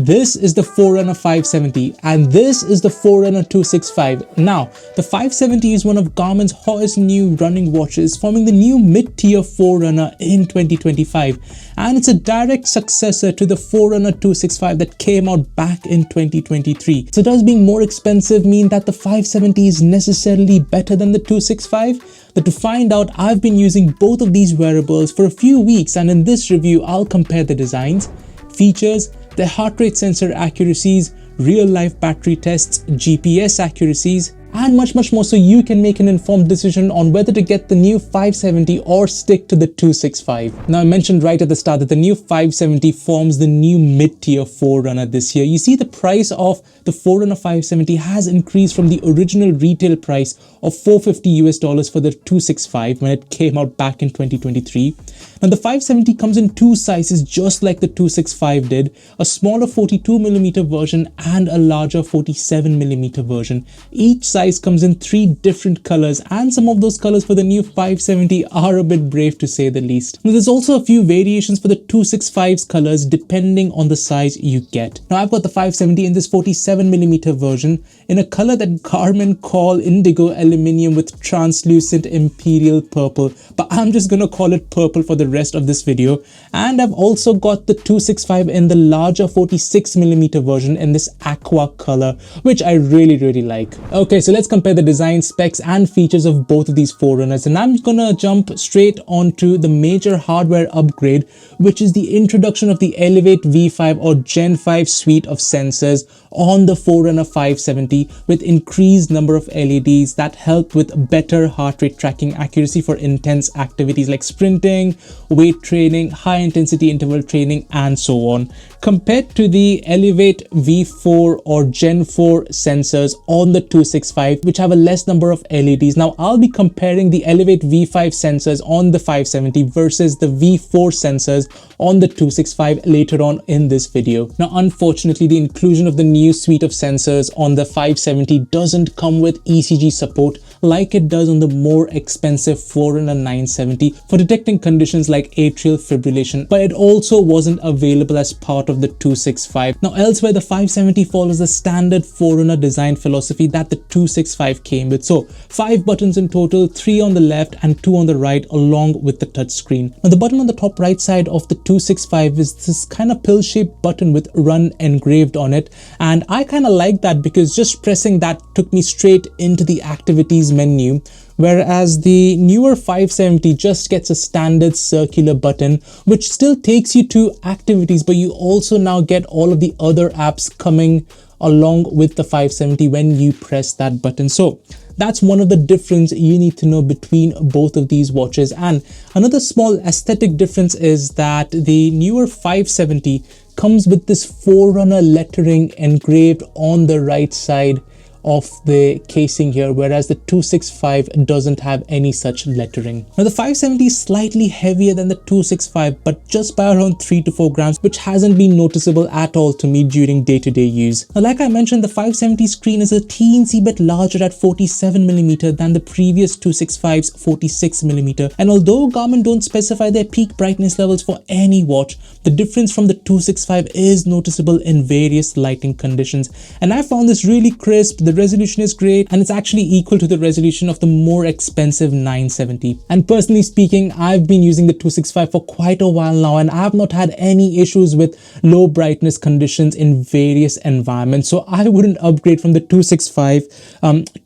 This is the Forerunner 570 and this is the Forerunner 265. Now, the 570 is one of Garmin's hottest new running watches, forming the new mid-tier Forerunner in 2025, and it's a direct successor to the Forerunner 265 that came out back in 2023. So does being more expensive mean that the 570 is necessarily better than the 265? But to find out, I've been using both of these wearables for a few weeks, and in this review I'll compare the designs, features, their heart rate sensor accuracies, real-life battery tests, GPS accuracies, and much more, so you can make an informed decision on whether to get the new 570 or stick to the 265. Now, I mentioned right at the start that the new 570 forms the new mid-tier Forerunner this year. You see, the price of the Forerunner 570 has increased from the original retail price of $450 for the 265 when it came out back in 2023. Now, the 570 comes in two sizes just like the 265 did, a smaller 42mm version and a larger 47mm version. Each size comes in 3 different colors, and some of those colors for the new 570 are a bit brave to say the least. Now, there's also a few variations for the 265's colors depending on the size you get. Now, I've got the 570 in this 47mm version in a color that Garmin call indigo aluminium with translucent imperial purple, but I'm just gonna call it purple for the rest of this video. And I've also got the 265 in the larger 46mm version in this aqua color, which I really like. Okay, so let's compare the design, specs and features of both of these Forerunners, and I'm gonna jump straight onto the major hardware upgrade, which is the introduction of the Elevate V5 or Gen 5 suite of sensors on the Forerunner 570 with increased number of LEDs that help with better heart rate tracking accuracy for intense activities like sprinting, weight training, high intensity interval training and so on, compared to the Elevate V4 or Gen 4 sensors on the 265, which have a less number of LEDs. Now, I'll be comparing the Elevate V5 sensors on the 570 versus the V4 sensors on the 265 later on in this video. Now, unfortunately, the inclusion of the new suite of sensors on the 570 doesn't come with ECG support like it does on the more expensive Forerunner 970 for detecting conditions like atrial fibrillation, but it also wasn't available as part of the 265. Now, elsewhere, the 570 follows the standard Forerunner design philosophy that the 265 came with. So 5 buttons in total, 3 on the left and 2 on the right, along with the touchscreen. Now, the button on the top right side of the 265 is this kind of pill-shaped button with run engraved on it, and I kind of like that because just pressing that took me straight into the activities menu, whereas the newer 570 just gets a standard circular button which still takes you to activities, but you also now get all of the other apps coming along with the 570 when you press that button. So that's one of the differences you need to know between both of these watches. And another small aesthetic difference is that the newer 570 comes with this Forerunner lettering engraved on the right side of the casing here, whereas the 265 doesn't have any such lettering. Now, the 570 is slightly heavier than the 265, but just by around 3 to 4 grams, which hasn't been noticeable at all to me during day-to-day use. Now, like I mentioned, the 570 screen is a teensy bit larger at 47mm than the previous 265's 46mm, and although Garmin don't specify their peak brightness levels for any watch, the difference from the 265 is noticeable in various lighting conditions, and I found this really crisp. The resolution is great, and it's actually equal to the resolution of the more expensive 970. And personally speaking, I've been using the 265 for quite a while now, and I have not had any issues with low brightness conditions in various environments. So I wouldn't upgrade from the 265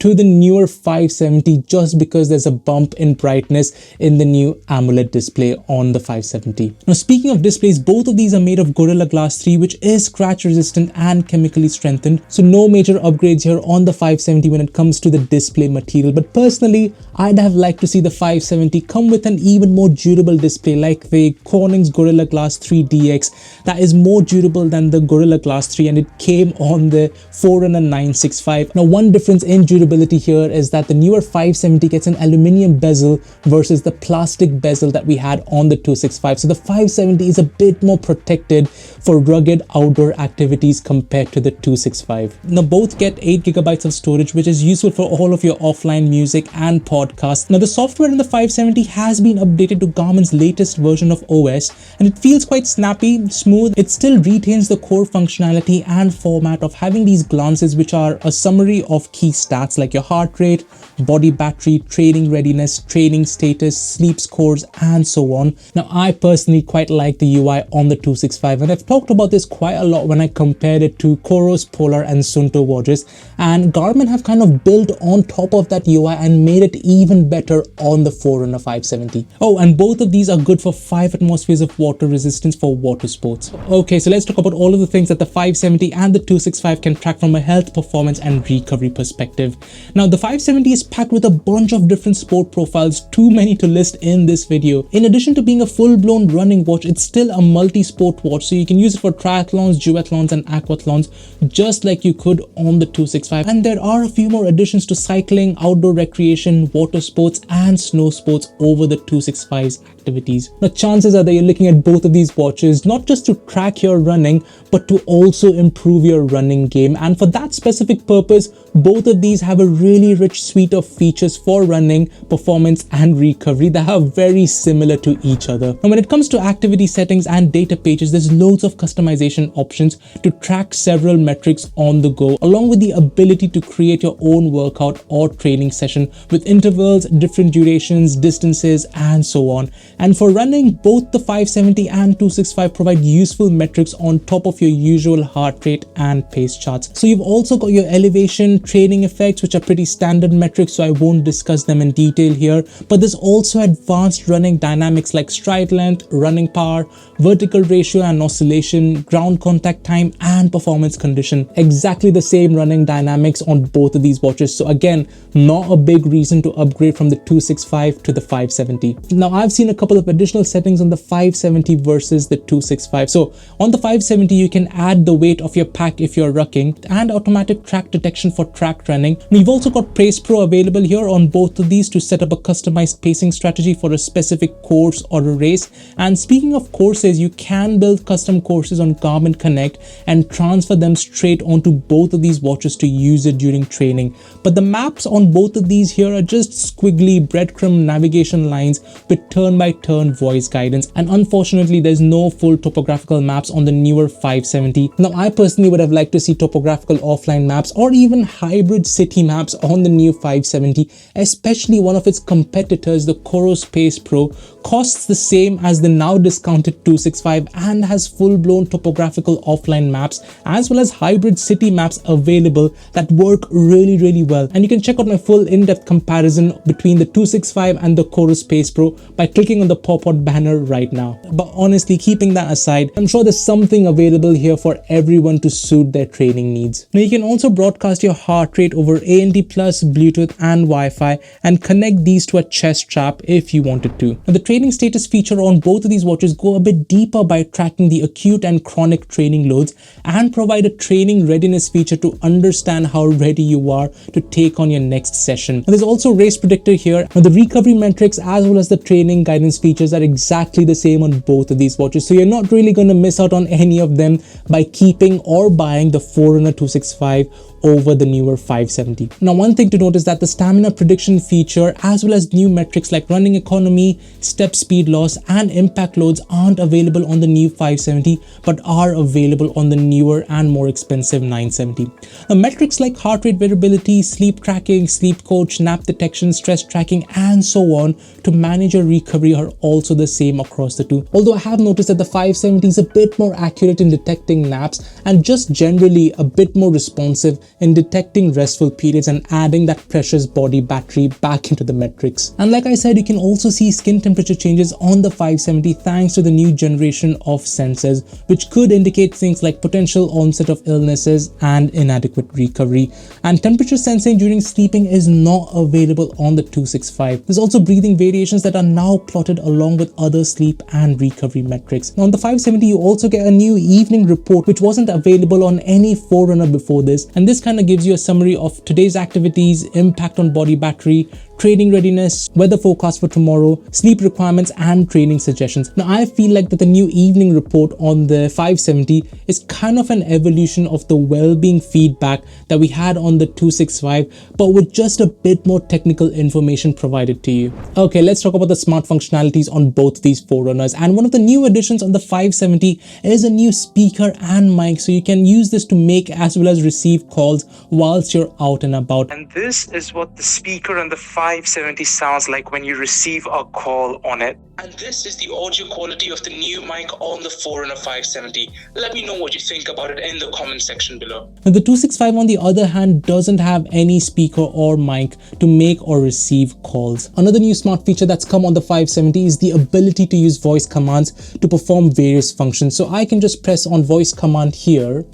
to the newer 570 just because there's a bump in brightness in the new AMOLED display on the 570. Now, speaking of displays, both of these are made of Gorilla Glass 3, which is scratch resistant and chemically strengthened. So no major upgrades here on the 570 when it comes to the display material, but personally I'd have liked to see the 570 come with an even more durable display like the Corning's Gorilla Glass 3 DX that is more durable than the Gorilla Glass 3, and it came on the Forerunner 965. Now, one difference in durability here is that the newer 570 gets an aluminium bezel versus the plastic bezel that we had on the 265, so the 570 is a bit more protected for rugged outdoor activities compared to the 265. Now, both get 8GB gigabytes of storage, which is useful for all of your offline music and podcasts. Now, the software in the 570 has been updated to Garmin's latest version of OS, and it feels quite snappy, smooth. It still retains the core functionality and format of having these glances, which are a summary of key stats like your heart rate, body battery, training readiness, training status, sleep scores, and so on. Now, I personally quite like the UI on the 265, and I've talked about this quite a lot when I compared it to Coros, Polar, and Suunto watches, and Garmin have kind of built on top of that UI and made it even better on the Forerunner 570. Oh, and both of these are good for 5 atmospheres of water resistance for water sports. Okay, so let's talk about all of the things that the 570 and the 265 can track from a health, performance, and recovery perspective. Now, the 570 is packed with a bunch of different sport profiles, too many to list in this video. In addition to being a full-blown running watch, it's still a multi-sport watch, so you can use it for triathlons, duathlons, and aquathlons, just like you could on the 265. And there are a few more additions to cycling, outdoor recreation, water sports, and snow sports over the 265's activities. Now, chances are that you're looking at both of these watches not just to track your running, but to also improve your running game. And for that specific purpose, both of these have a really rich suite of features for running, performance, and recovery that are very similar to each other. And when it comes to activity settings and data pages, there's loads of customization options to track several metrics on the go, along with the ability to create your own workout or training session with intervals, different durations, distances, and so on. And for running, both the 570 and 265 provide useful metrics on top of your usual heart rate and pace charts. So you've also got your elevation, training effects, which are pretty standard metrics, so I won't discuss them in detail here. But there's also advanced running dynamics like stride length, running power, vertical ratio and oscillation, ground contact time, and performance condition. Exactly the same running dynamics on both of these watches. So again, not a big reason to upgrade from the 265 to the 570. Now, I've seen a couple of additional settings on the 570 versus the 265. So on the 570, you can add the weight of your pack if you're rucking, and automatic track detection for track running. Now, you've also got Pace Pro available here on both of these to set up a customized pacing strategy for a specific course or a race. And speaking of courses, you can build custom courses on Garmin Connect and transfer them straight onto both of these watches to use it during training. But the maps on both of these here are just squiggly breadcrumb navigation lines with turn-by-turn voice guidance, and unfortunately there's no full topographical maps on the newer 570. Now, I personally would have liked to see topographical offline maps or even hybrid city maps on the new 570, especially one of its competitors, the Coros Pace Pro, costs the same as the now discounted 265 and has full-blown topographical offline maps as well as hybrid city maps available that work really well. And you can check out my full in-depth comparison between the 265 and the Coros Pace Pro by clicking on the pop-out banner right now. But honestly, keeping that aside, I'm sure there's something available here for everyone to suit their training needs. Now, you can also broadcast your heart rate over ANT+, Bluetooth, and Wi-Fi and connect these to a chest strap if you wanted to. Now, the training status feature on both of these watches go a bit deeper by tracking the acute and chronic training loads and provide a training readiness feature to understand how ready you are to take on your next session. And there's also race predictor here. Now, the recovery metrics as well as the training guidance features are exactly the same on both of these watches, so you're not really going to miss out on any of them by keeping or buying the Forerunner 265 over the newer 570. Now, one thing to note is that the stamina prediction feature as well as new metrics like running economy, step speed loss, and impact loads aren't available on the new 570 but are available on the newer and more expensive 970. Now, metrics like heart rate variability, sleep tracking, sleep coach, nap detection, stress tracking, and so on to manage your recovery are also the same across the two. Although I have noticed that the 570 is a bit more accurate in detecting naps and just generally a bit more responsive in detecting restful periods and adding that precious body battery back into the metrics. And like I said, you can also see skin temperature changes on the 570 thanks to the new generation of sensors, which could indicate things like potential onset of illnesses and inadequate recovery. And temperature sensing during sleeping is not available on the 265. There's also breathing variations that are now plotted along with other sleep and recovery metrics. Now, on the 570, you also get a new evening report, which wasn't available on any Forerunner before this. And this kind of gives you a summary of today's activities, impact on body battery, training readiness, weather forecast for tomorrow, sleep requirements, and training suggestions. Now, I feel like that the new evening report on the 570 is kind of an evolution of the well-being feedback that we had on the 265, but with just a bit more technical information provided to you. Okay, let's talk about the smart functionalities on both these Forerunners. And one of the new additions on the 570 is a new speaker and mic, so you can use this to make as well as receive calls whilst you're out and about. And this is what the speaker on the 570 sounds like when you receive a call on it. And this is the audio quality of the new mic on the Forerunner 570. Let me know what you think about it in the comment section below. Now, the 265 on the other hand doesn't have any speaker or mic to make or receive calls. Another new smart feature that's come on the 570 is the ability to use voice commands to perform various functions. So I can just press on voice command here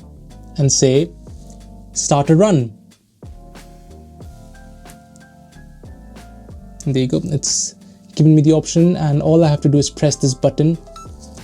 and say start a run. And there you go, it's given me the option, and all I have to do is press this button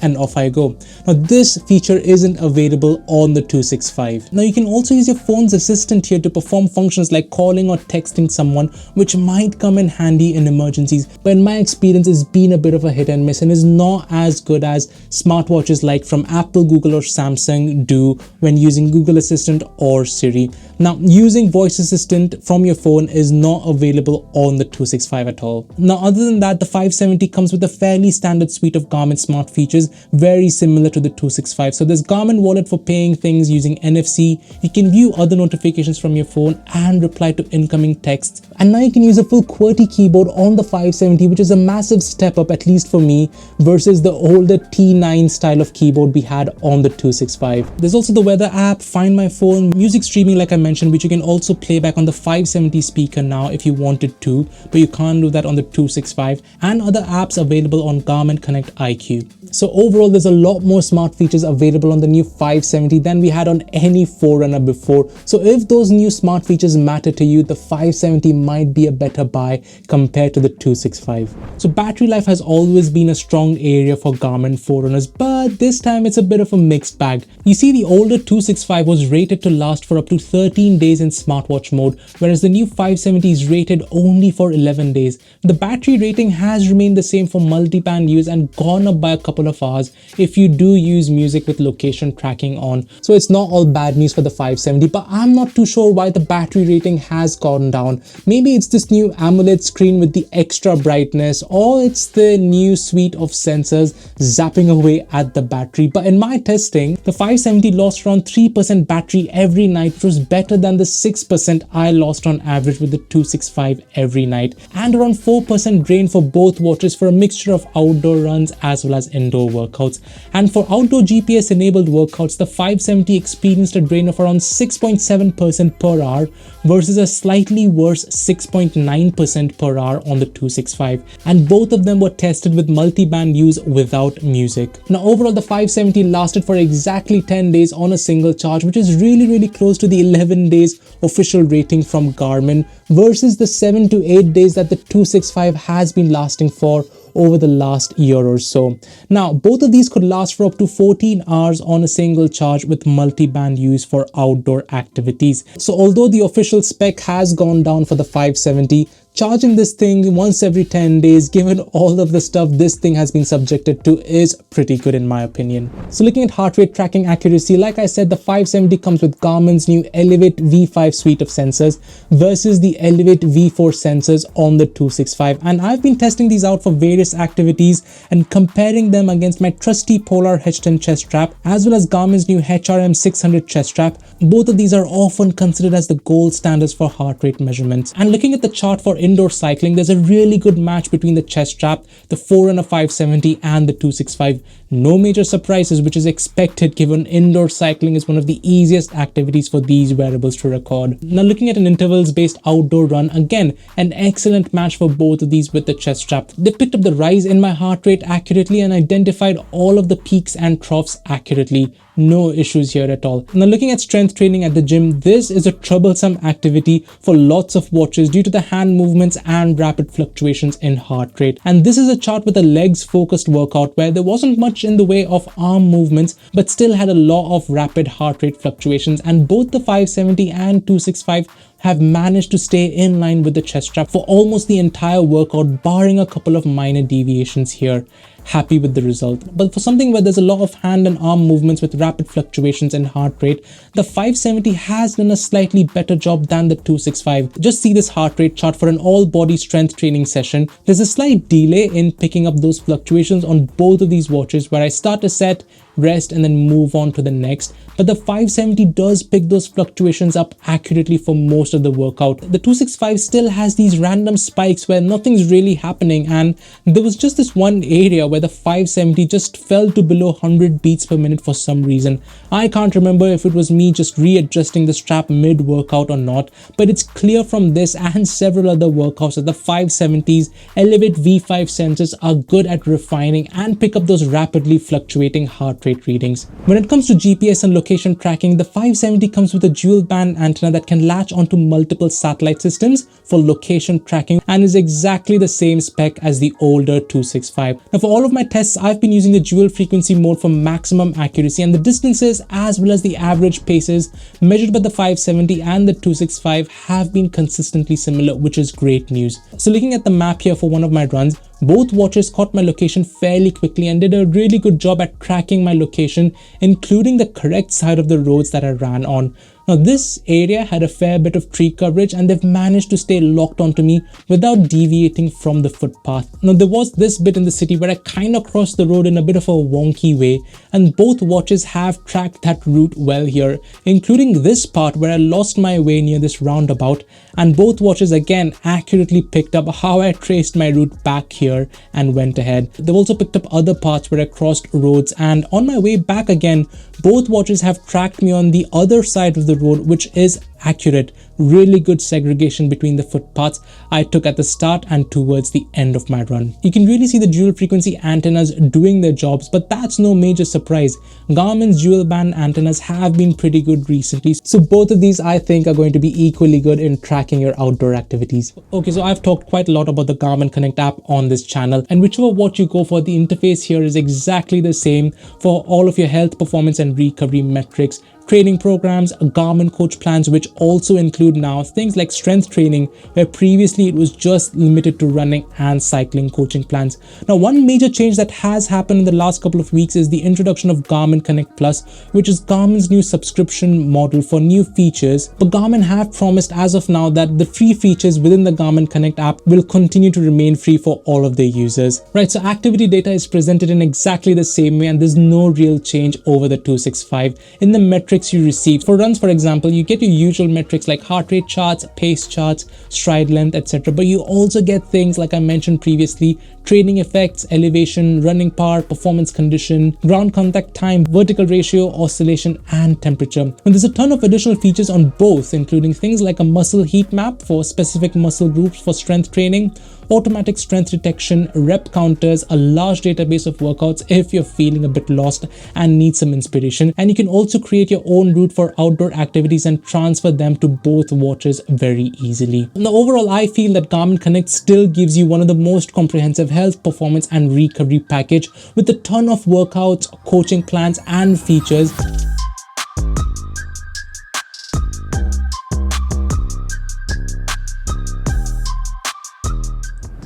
and off I go. Now, this feature isn't available on the 265. Now, you can also use your phone's assistant here to perform functions like calling or texting someone, which might come in handy in emergencies, but in my experience it's been a bit of a hit and miss and is not as good as smartwatches like from Apple, Google or Samsung do when using Google Assistant or Siri. Now, using voice assistant from your phone is not available on the 265 at all. Now, other than that, the 570 comes with a fairly standard suite of Garmin smart features, very similar to the 265. So there's Garmin Wallet for paying things using NFC. You can view other notifications from your phone and reply to incoming texts. And now you can use a full QWERTY keyboard on the 570, which is a massive step up, at least for me, versus the older T9 style of keyboard we had on the 265. There's also the weather app, Find My Phone, music streaming like I mentioned, which you can also play back on the 570 speaker now if you wanted to, but you can't do that on the 265, and other apps available on Garmin Connect IQ. So overall, there's a lot more smart features available on the new 570 than we had on any Forerunner before. So if those new smart features matter to you, the 570 might be a better buy compared to the 265. So battery life has always been a strong area for Garmin Forerunners, but this time it's a bit of a mixed bag. You see, the older 265 was rated to last for up to 13 days in smartwatch mode, whereas the new 570 is rated only for 11 days. The battery rating has remained the same for multi-band use and gone up by a couple of hours if you do use music with location tracking on. So it's not all bad news for the 570, but I'm not too sure why the battery rating has gone down. Maybe it's this new AMOLED screen with the extra brightness, or it's the new suite of sensors zapping away at the battery. But in my testing, the 570 lost around 3% battery every night, which was better than the 6% I lost on average with the 265 every night, and around 4% drain for both watches for a mixture of outdoor runs as well as indoor workouts. And for outdoor GPS enabled workouts, the 570 experienced a drain of around 6.7% per hour versus a slightly worse 6.9% per hour on the 265, and both of them were tested with multi-band use without music. Now overall, the 570 lasted for exactly 10 days on a single charge, which is really close to the 11 days official rating from Garmin versus the 7 to 8 days that the 265 has been lasting for over the last year or so. Now, both of these could last for up to 14 hours on a single charge with multi-band use for outdoor activities. So although the official spec has gone down for the 570, charging this thing once every 10 days, given all of the stuff this thing has been subjected to, is pretty good in my opinion. So looking at heart rate tracking accuracy, like I said, the 570 comes with Garmin's new Elevate V5 suite of sensors versus the Elevate V4 sensors on the 265. And I've been testing these out for various activities and comparing them against my trusty Polar H10 chest strap as well as Garmin's new HRM 600 chest strap. Both of these are often considered as the gold standards for heart rate measurements. And looking at the chart for indoor cycling, there's a really good match between the chest strap, the Forerunner 570 and the 265. No major surprises, which is expected given indoor cycling is one of the easiest activities for these wearables to record. Now looking at an intervals based outdoor run, again an excellent match for both of these with the chest strap. They picked up the rise in my heart rate accurately and identified all of the peaks and troughs accurately. No issues here at all. Now looking at strength training at the gym, this is a troublesome activity for lots of watches due to the hand movements and rapid fluctuations in heart rate. And this is a chart with a legs focused workout where there wasn't much in the way of arm movements but still had a lot of rapid heart rate fluctuations, and both the 570 and 265 have managed to stay in line with the chest strap for almost the entire workout, barring a couple of minor deviations here. Happy with the result. But for something where there's a lot of hand and arm movements with rapid fluctuations in heart rate, the 570 has done a slightly better job than the 265. Just see this heart rate chart for an all body strength training session. There's a slight delay in picking up those fluctuations on both of these watches, where I start a set, rest, and then move on to the next. But the 570 does pick those fluctuations up accurately for most of the workout. The 265 still has these random spikes where nothing's really happening, and there was just this one area where the 570 just fell to below 100 beats per minute for some reason. I can't remember if it was me just readjusting the strap mid-workout or not, but it's clear from this and several other workouts that the 570's Elevate V5 sensors are good at refining and pick up those rapidly fluctuating heart rate readings. When it comes to GPS and location tracking, the 570 comes with a dual band antenna that can latch onto multiple satellite systems for location tracking and is exactly the same spec as the older 265. Now, for all of my tests, I've been using the dual frequency mode for maximum accuracy, and the distances as well as the average paces measured by the 570 and the 265 have been consistently similar, which is great news. So looking at the map here for one of my runs, both watches caught my location fairly quickly and did a really good job at tracking my location, including the correct side of the roads that I ran on. Now, this area had a fair bit of tree coverage and they've managed to stay locked onto me without deviating from the footpath. Now, there was this bit in the city where I kind of crossed the road in a bit of a wonky way, and both watches have tracked that route well here, including this part where I lost my way near this roundabout, and both watches again accurately picked up how I traced my route back here and went ahead. They've also picked up other parts where I crossed roads, and on my way back again, both watches have tracked me on the other side of the road, which is accurate. Really good segregation between the footpaths I took at the start and towards the end of my run. You can really see the dual frequency antennas doing their jobs, but that's no major surprise. Garmin's dual band antennas have been pretty good recently, so both of these I think are going to be equally good in tracking your outdoor activities. Okay, so I've talked quite a lot about the Garmin Connect app on this channel, and whichever watch you go for, the interface here is exactly the same for all of your health, performance, and recovery metrics, training programs, Garmin coach plans, which also include now things like strength training, where previously it was just limited to running and cycling coaching plans. Now, one major change that has happened in the last couple of weeks is the introduction of Garmin Connect Plus, which is Garmin's new subscription model for new features. But Garmin have promised as of now that the free features within the Garmin Connect app will continue to remain free for all of their users. Right, so activity data is presented in exactly the same way, and there's no real change over the 265. In the metrics you receive for runs, for example, you get your usual metrics like heart rate charts, pace charts, stride length, etc. But you also get things like I mentioned previously: training effects, elevation, running power, performance condition, ground contact time, vertical ratio, oscillation, and temperature. And there's a ton of additional features on both, including things like a muscle heat map for specific muscle groups for strength training, automatic strength detection, rep counters, a large database of workouts if you're feeling a bit lost and need some inspiration. And you can also create your own route for outdoor activities and transfer them to both watches very easily. Now, overall, I feel that Garmin Connect still gives you one of the most comprehensive health, performance, and recovery package with a ton of workouts, coaching plans, and features.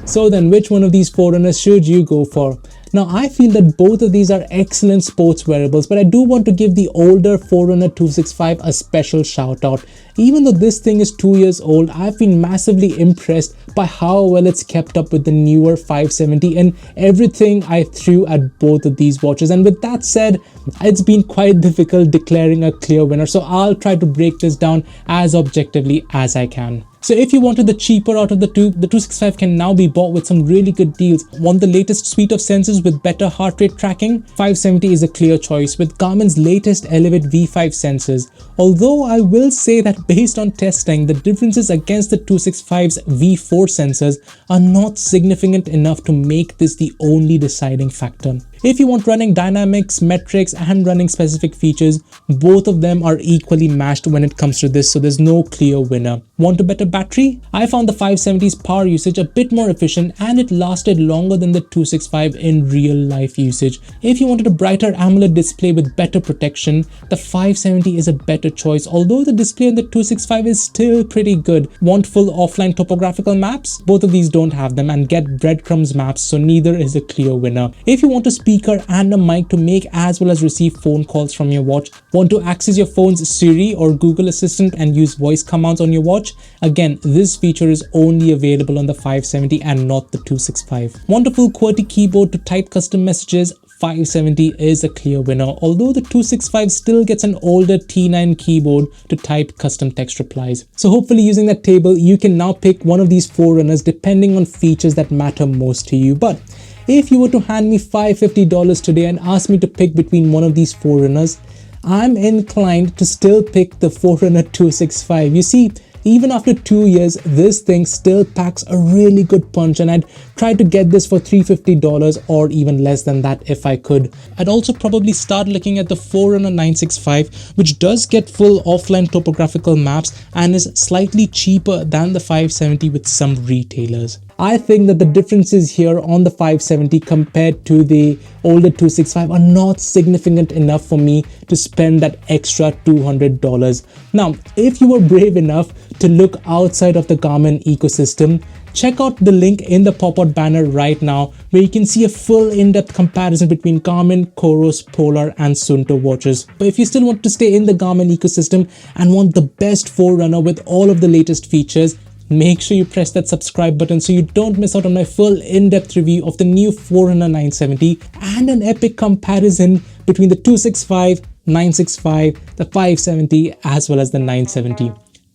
So then, which one of these Forerunners should you go for? Now, I feel that both of these are excellent sports wearables, but I do want to give the older Forerunner 265 a special shout out. Even though this thing is 2 years old, I've been massively impressed by how well it's kept up with the newer 570 and everything I threw at both of these watches. And with that said, it's been quite difficult declaring a clear winner, so I'll try to break this down as objectively as I can. So if you wanted the cheaper out of the two, the 265 can now be bought with some really good deals. Want the latest suite of sensors with better heart rate tracking? 570 is a clear choice with Garmin's latest Elevate V5 sensors. Although I will say that based on testing, the differences against the 265's V4 sensors are not significant enough to make this the only deciding factor. If you want running dynamics, metrics, and running specific features, both of them are equally matched when it comes to this, so there's no clear winner. Want a better battery? I found the 570's power usage a bit more efficient and it lasted longer than the 265 in real life usage. If you wanted a brighter AMOLED display with better protection, the 570 is a better choice, although the display in the 265 is still pretty good. Want full offline topographical maps? Both of these don't have them, and get breadcrumbs maps, so neither is a clear winner. If you want a speaker and a mic to make as well as receive phone calls from your watch, want to access your phone's Siri or Google Assistant and use voice commands on your watch, again, this feature is only available on the 570 and not the 265. Want a full QWERTY keyboard to type custom messages? 570 is a clear winner, although the 265 still gets an older T9 keyboard to type custom text replies. So hopefully using that table, you can now pick one of these Forerunners depending on features that matter most to you. But if you were to hand me $550 today and ask me to pick between one of these Forerunners, I'm inclined to still pick the Forerunner 265. You see, even after 2 years, this thing still packs a really good punch, and I'd try to get this for $350 or even less than that if I could. I'd also probably start looking at the Forerunner 965, which does get full offline topographical maps and is slightly cheaper than the 570 with some retailers. I think that the differences here on the 570 compared to the older 265 are not significant enough for me to spend that extra $200. Now, if you were brave enough to look outside of the Garmin ecosystem, check out the link in the pop-out banner right now where you can see a full in-depth comparison between Garmin, Coros, Polar and Suunto watches. But if you still want to stay in the Garmin ecosystem and want the best Forerunner with all of the latest features, make sure you press that subscribe button so you don't miss out on my full in-depth review of the new Forerunner 970 and an epic comparison between the 265, 965, the 570 as well as the 970.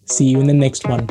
See you in the next one.